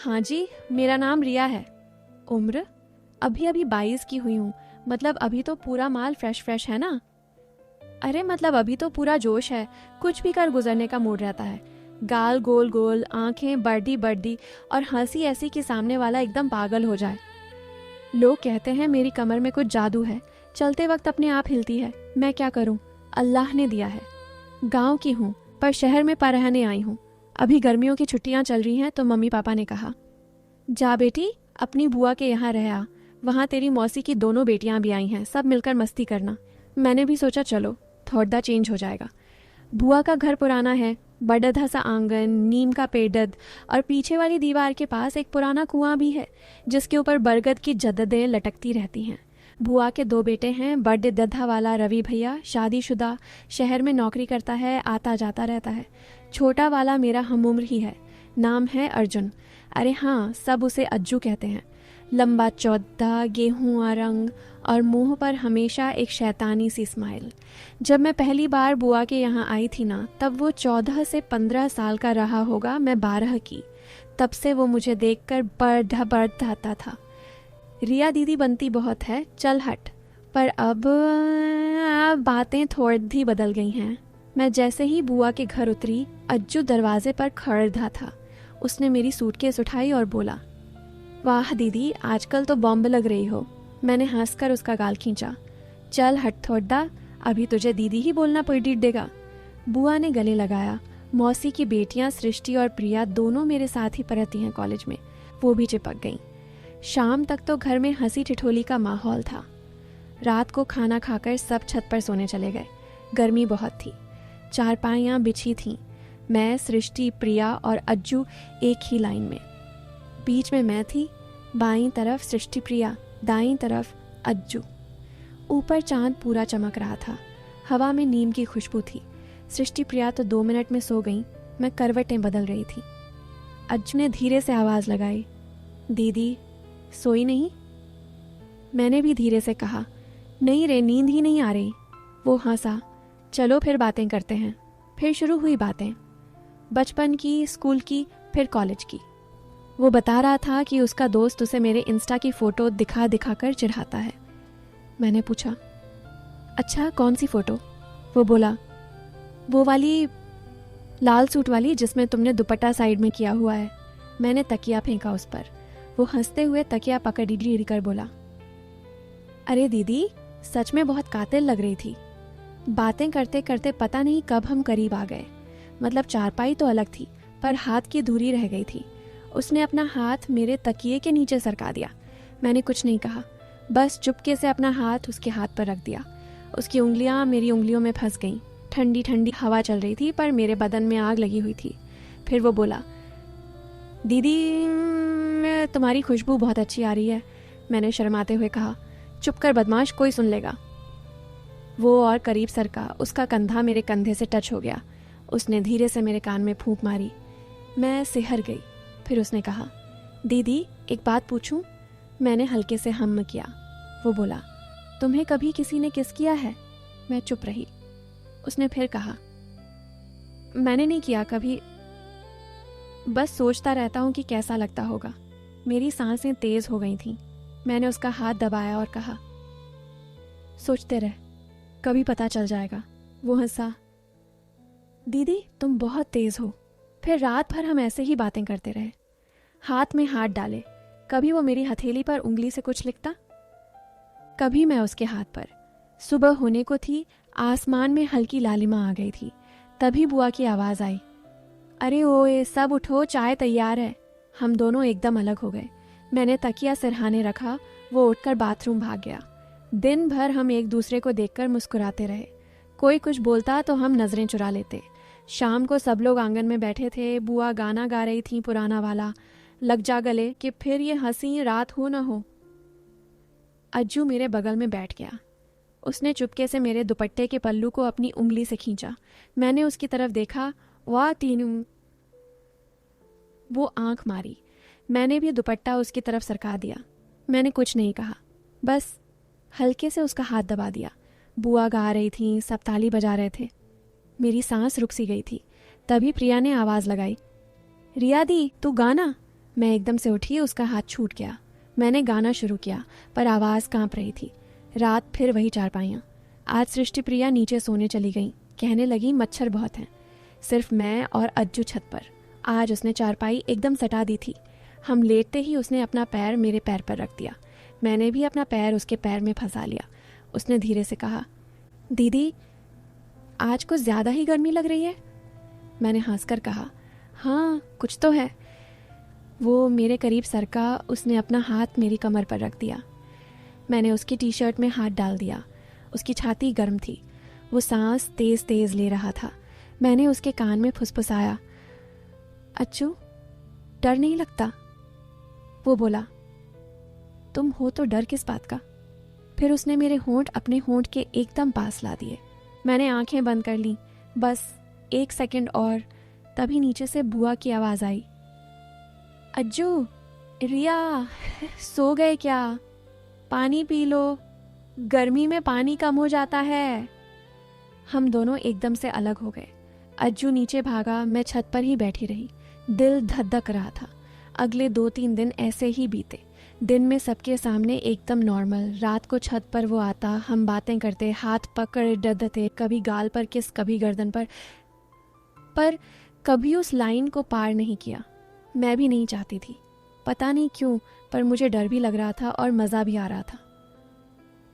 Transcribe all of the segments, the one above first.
हाँ जी, मेरा नाम रिया है। उम्र? अभी अभी 22 की हुई हूँ। मतलब अभी तो पूरा माल फ्रेश फ्रेश है ना। अरे मतलब अभी तो पूरा जोश है, कुछ भी कर गुजरने का मूड रहता है। गाल गोल गोल, आंखें बड़ी बड़ी और हंसी ऐसी कि सामने वाला एकदम पागल हो जाए। लोग कहते हैं मेरी कमर में कुछ जादू है, चलते वक्त अपने आप हिलती है। मैं क्या करूं, अल्लाह ने दिया है। गांव की हूं पर शहर में रहने आई हूं। अभी गर्मियों की छुट्टियां चल रही हैं तो मम्मी पापा ने कहा, जा बेटी अपनी बुआ के यहाँ रह आ, वहाँ तेरी मौसी की दोनों बेटियां भी आई हैं, सब मिलकर मस्ती करना। मैंने भी सोचा चलो, थोड़ा चेंज हो जाएगा। बुआ का घर पुराना है, बड़ा सा आंगन, नीम का पेड़ और पीछे वाली दीवार के पास एक पुराना कुआं भी है जिसके ऊपर बरगद की जद्ददें लटकती रहती हैं। बुआ के 2 बेटे हैं। बड़े दद्दा वाला रवि भैया शादीशुदा, शहर में नौकरी करता है, आता जाता रहता है। छोटा वाला मेरा हमउम्र ही है, नाम है अर्जुन। अरे हाँ, सब उसे अज्जू कहते हैं। लंबा चौड़ा, गेहूं रंग और मुंह पर हमेशा एक शैतानी सी स्माइल। जब मैं पहली बार बुआ के यहाँ आई थी ना, तब वो 14 से 15 साल का रहा होगा, मैं 12 की। तब से वो मुझे देखकर बढ़ता था, रिया दीदी बनती बहुत है, चल हट। पर अब बातें थोड़ी बदल गई हैं। मैं जैसे ही बुआ के घर उतरी, अज्जू दरवाजे पर खड़ा था। उसने मेरी सूटकेस उठाई और बोला, वाह दीदी, आजकल तो बॉम्ब लग रही हो। मैंने हंसकर उसका गाल खींचा। चल हट थोड़ा, अभी तुझे दीदी ही बोलना पड़ेगा। बुआ ने गले लगाया। मौसी की बेटियां सृष्टि और प्रिया दोनों मेरे साथ ही पढ़ती हैं कॉलेज में, वो भी चिपक गईं। शाम तक तो घर में हंसी ठिठोली का माहौल था। रात को खाना खाकर सब छत पर सोने चले गए। गर्मी बहुत थी, चारपाइयाँ बिछी थीं। मैं, सृष्टि, प्रिया और अज्जू एक ही लाइन में। बीच में मैं थी, बाईं तरफ सृष्टि प्रिया, दाईं तरफ अज्जू। ऊपर चांद पूरा चमक रहा था, हवा में नीम की खुशबू थी। सृष्टि प्रिया तो 2 मिनट में सो गई, मैं करवटें बदल रही थी। अज्जू ने धीरे से आवाज़ लगाई, दीदी सोई नहीं? मैंने भी धीरे से कहा, नहीं रे, नींद ही नहीं आ रही। वो हंसा, चलो फिर बातें करते हैं। फिर शुरू हुई बातें, बचपन की, स्कूल की, फिर कॉलेज की। वो बता रहा था कि उसका दोस्त उसे मेरे इंस्टा की फ़ोटो दिखा दिखा कर चिढ़ाता है। मैंने पूछा, अच्छा कौन सी फ़ोटो? वो बोला, वो वाली लाल सूट वाली जिसमें तुमने दुपट्टा साइड में किया हुआ है। मैंने तकिया फेंका उस पर। वो हंसते हुए तकिया पकड़ कर बोला, अरे दीदी, सच में बहुत कातिल लग रही थी। बातें करते करते पता नहीं कब हम करीब आ गए। मतलब चारपाई तो अलग थी, पर हाथ की दूरी रह गई थी। उसने अपना हाथ मेरे तकिए के नीचे सरका दिया। मैंने कुछ नहीं कहा, बस चुपके से अपना हाथ उसके हाथ पर रख दिया। उसकी उंगलियां मेरी उंगलियों में फंस गईं। ठंडी ठंडी हवा चल रही थी, पर मेरे बदन में आग लगी हुई थी। फिर वो बोला, दीदी तुम्हारी खुशबू बहुत अच्छी आ रही है। मैंने शर्माते हुए कहा, चुप कर बदमाश, कोई सुन लेगा। वो और करीब सरका, उसका कंधा मेरे कंधे से टच हो गया। उसने धीरे से मेरे कान में फूंक मारी। मैं सिहर गई। फिर उसने कहा, दीदी एक बात पूछूं? मैंने हल्के से हम्म किया। वो बोला, तुम्हें कभी किसी ने किस किया है? मैं चुप रही। उसने फिर कहा, मैंने नहीं किया कभी, बस सोचता रहता हूँ कि कैसा लगता होगा। मेरी सांसें तेज हो गई थीं। मैंने उसका हाथ दबाया और कहा, सोचते रह, कभी पता चल जाएगा। वो हंसा, दीदी तुम बहुत तेज हो। फिर रात भर हम ऐसे ही बातें करते रहे। हाथ में हाथ डाले, कभी वो मेरी हथेली पर उंगली से कुछ लिखता, कभी मैं उसके हाथ पर। सुबह होने को थी, आसमान में हल्की लालिमा आ गई थी। तभी बुआ की आवाज़ आई, अरे ओए सब उठो, चाय तैयार है। हम दोनों एकदम अलग हो गए। मैंने तकिया सिरहाने रखा, वो उठकर बाथरूम भाग गया। दिन भर हम एक दूसरे को देखकर मुस्कुराते रहे। कोई कुछ बोलता तो हम नज़रें चुरा लेते। शाम को सब लोग आंगन में बैठे थे। बुआ गाना गा रही थी पुराना वाला, लग जा गले कि फिर ये हंसी रात हो न हो। अज्जू मेरे बगल में बैठ गया। उसने चुपके से मेरे दुपट्टे के पल्लू को अपनी उंगली से खींचा। मैंने उसकी तरफ देखा, वाह तीनू। वो आंख मारी। मैंने भी दुपट्टा उसकी तरफ सरका दिया। मैंने कुछ नहीं कहा, बस हल्के से उसका हाथ दबा दिया। बुआ गा रही थी, सब ताली बजा रहे थे। मेरी सांस रुक सी गई थी। तभी प्रिया ने आवाज़ लगाई, रिया दी तू गाना। मैं एकदम से उठी, उसका हाथ छूट गया। मैंने गाना शुरू किया पर आवाज़ कांप रही थी। रात फिर वही चारपाइयाँ। आज सृष्टि प्रिया नीचे सोने चली गई। कहने लगी मच्छर बहुत हैं। सिर्फ मैं और अज्जू छत पर। आज उसने चारपाई एकदम सटा दी थी। हम लेटते ही उसने अपना पैर मेरे पैर पर रख दिया। मैंने भी अपना पैर उसके पैर में फंसा लिया। उसने धीरे से कहा, दीदी आज कुछ ज़्यादा ही गर्मी लग रही है। मैंने हंसकर कहा, हाँ कुछ तो है। वो मेरे करीब सरका। उसने अपना हाथ मेरी कमर पर रख दिया। मैंने उसकी टी शर्ट में हाथ डाल दिया। उसकी छाती गर्म थी। वो सांस तेज तेज ले रहा था। मैंने उसके कान में फुसफुसाया, अच्चू डर नहीं लगता? वो बोला, तुम हो तो डर किस बात का? फिर उसने मेरे होंठ अपने होंठ के एकदम पास ला दिए। मैंने आंखें बंद कर लीं। बस 1 सेकंड और, तभी नीचे से बुआ की आवाज़ आई, अज्जू, रिया सो गए क्या? पानी पी लो, गर्मी में पानी कम हो जाता है। हम दोनों एकदम से अलग हो गए। अज्जू नीचे भागा, मैं छत पर ही बैठी रही। दिल धधक रहा था। अगले 2-3 दिन ऐसे ही बीते। दिन में सबके सामने एकदम नॉर्मल। रात को छत पर वो आता, हम बातें करते, हाथ पकड़ डरते, कभी गाल पर किस, कभी गर्दन पर कभी उस लाइन को पार नहीं किया। मैं भी नहीं चाहती थी, पता नहीं क्यों, पर मुझे डर भी लग रहा था और मज़ा भी आ रहा था।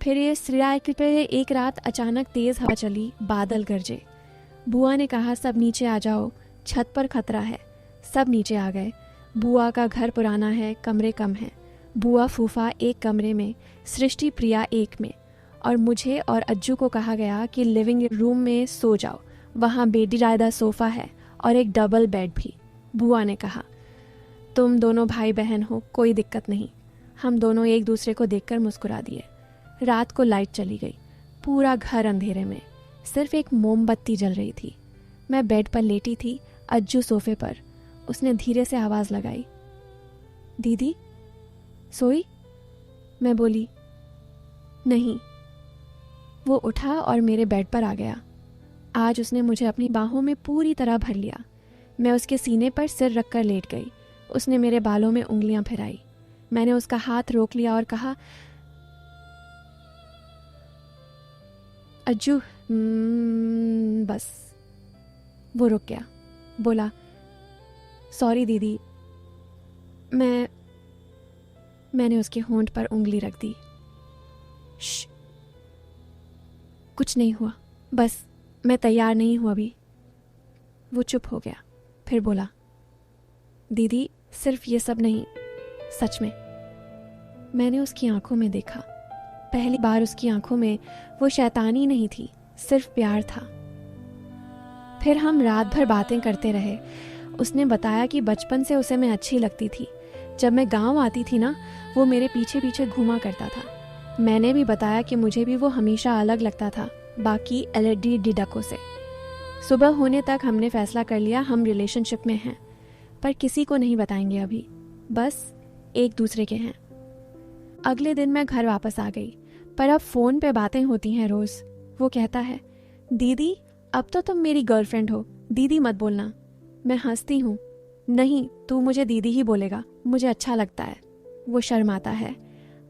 फिर ये सिराय पे एक रात अचानक तेज़ हवा चली, बादल गरजे। बुआ ने कहा, सब नीचे आ जाओ, छत पर खतरा है। सब नीचे आ गए। बुआ का घर पुराना है, कमरे कम हैं। बुआ फूफा एक कमरे में, सृष्टि प्रिया एक में, और मुझे और अज्जू को कहा गया कि लिविंग रूम में सो जाओ, वहाँ बेडीजादा सोफ़ा है और एक डबल बेड भी। बुआ ने कहा, तुम दोनों भाई बहन हो, कोई दिक्कत नहीं। हम दोनों एक दूसरे को देखकर मुस्कुरा दिए। रात को लाइट चली गई। पूरा घर अंधेरे में, सिर्फ एक मोमबत्ती जल रही थी। मैं बेड पर लेटी थी, अज्जू सोफे पर। उसने धीरे से आवाज़ लगाई, दीदी सोई? मैं बोली, नहीं। वो उठा और मेरे बेड पर आ गया। आज उसने मुझे अपनी बाहों में पूरी तरह भर लिया। मैं उसके सीने पर सिर रखकर लेट गई। उसने मेरे बालों में उंगलियां फिराई। मैंने उसका हाथ रोक लिया और कहा, अज्जू बस। वो रुक गया, बोला, सॉरी दीदी। मैंने उसके होंठ पर उंगली रख दी। श्श, कुछ नहीं हुआ, बस मैं तैयार नहीं हूँ अभी। वो चुप हो गया, फिर बोला, दीदी सिर्फ ये सब नहीं, सच में। मैंने उसकी आंखों में देखा। पहली बार उसकी आंखों में वो शैतानी नहीं थी, सिर्फ प्यार था। फिर हम रात भर बातें करते रहे। उसने बताया कि बचपन से उसे मैं अच्छी लगती थी। जब मैं गांव आती थी ना, वो मेरे पीछे पीछे घूमा करता था। मैंने भी बताया कि मुझे भी वो हमेशा अलग लगता था बाकी एलईडी डिडकों से। सुबह होने तक हमने फैसला कर लिया हम रिलेशनशिप में हैं, पर किसी को नहीं बताएंगे अभी, बस एक दूसरे के हैं। अगले दिन मैं घर वापस आ गई, पर अब फ़ोन पे बातें होती हैं रोज़। वो कहता है, दीदी अब तो तुम मेरी गर्लफ्रेंड हो, दीदी मत बोलना। मैं हंसती हूँ, नहीं तू मुझे दीदी ही बोलेगा, मुझे अच्छा लगता है। वो शर्माता है,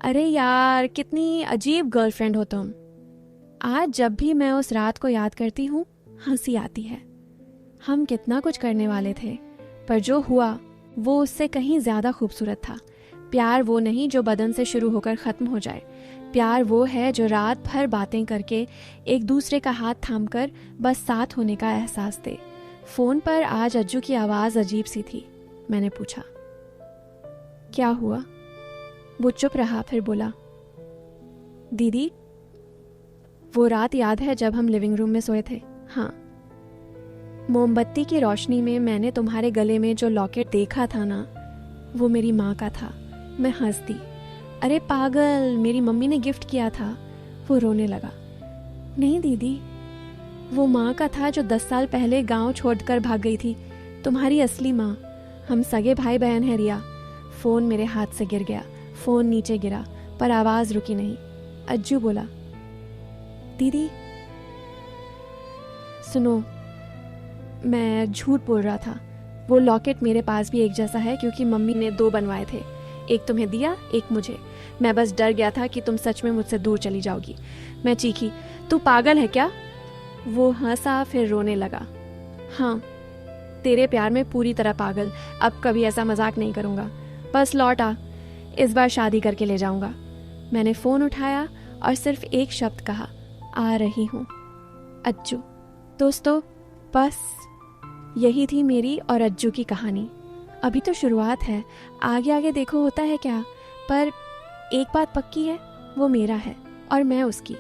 अरे यार कितनी अजीब गर्लफ्रेंड हो तुम। आज जब भी मैं उस रात को याद करती हूँ, हंसी आती है। हम कितना कुछ करने वाले थे, पर जो हुआ वो उससे कहीं ज़्यादा खूबसूरत था। प्यार वो नहीं जो बदन से शुरू होकर ख़त्म हो जाए। प्यार वो है जो रात भर बातें करके, एक दूसरे का हाथ थामकर बस साथ होने का एहसास दे। फ़ोन पर आज अज्जू की आवाज़ अजीब सी थी। मैंने पूछा, क्या हुआ? वो चुप रहा, फिर बोला, दीदी वो रात याद है जब हम लिविंग रूम में सोए थे? हाँ। मोमबत्ती की रोशनी में मैंने तुम्हारे गले में जो लॉकेट देखा था ना, वो मेरी माँ का था। मैं हंस दी, अरे पागल, मेरी मम्मी ने गिफ्ट किया था। वो रोने लगा, नहीं दीदी, वो माँ का था जो 10 साल पहले गांव छोड़कर भाग गई थी, तुम्हारी असली माँ। हम सगे भाई बहन हैं रिया। फ़ोन मेरे हाथ से गिर गया। फ़ोन नीचे गिरा, पर आवाज़ रुकी नहीं। अज्जू बोला, दीदी सुनो, मैं झूठ बोल रहा था। वो लॉकेट मेरे पास भी एक जैसा है क्योंकि मम्मी ने 2 बनवाए थे, एक तुम्हें दिया, एक मुझे। मैं बस डर गया था कि तुम सच में मुझसे दूर चली जाओगी। मैं चीखी, तू पागल है क्या? वो हंसा, फिर रोने लगा। हाँ, तेरे प्यार में पूरी तरह पागल। अब कभी ऐसा मजाक नहीं करूँगा। बस लौट आ, इस बार शादी करके ले जाऊँगा। मैंने फ़ोन उठाया और सिर्फ एक शब्द कहा, आ रही हूँ अज्जू। दोस्तों, बस यही थी मेरी और अज्जू की कहानी। अभी तो शुरुआत है, आगे आगे देखो होता है क्या। पर एक बात पक्की है, वो मेरा है और मैं उसकी।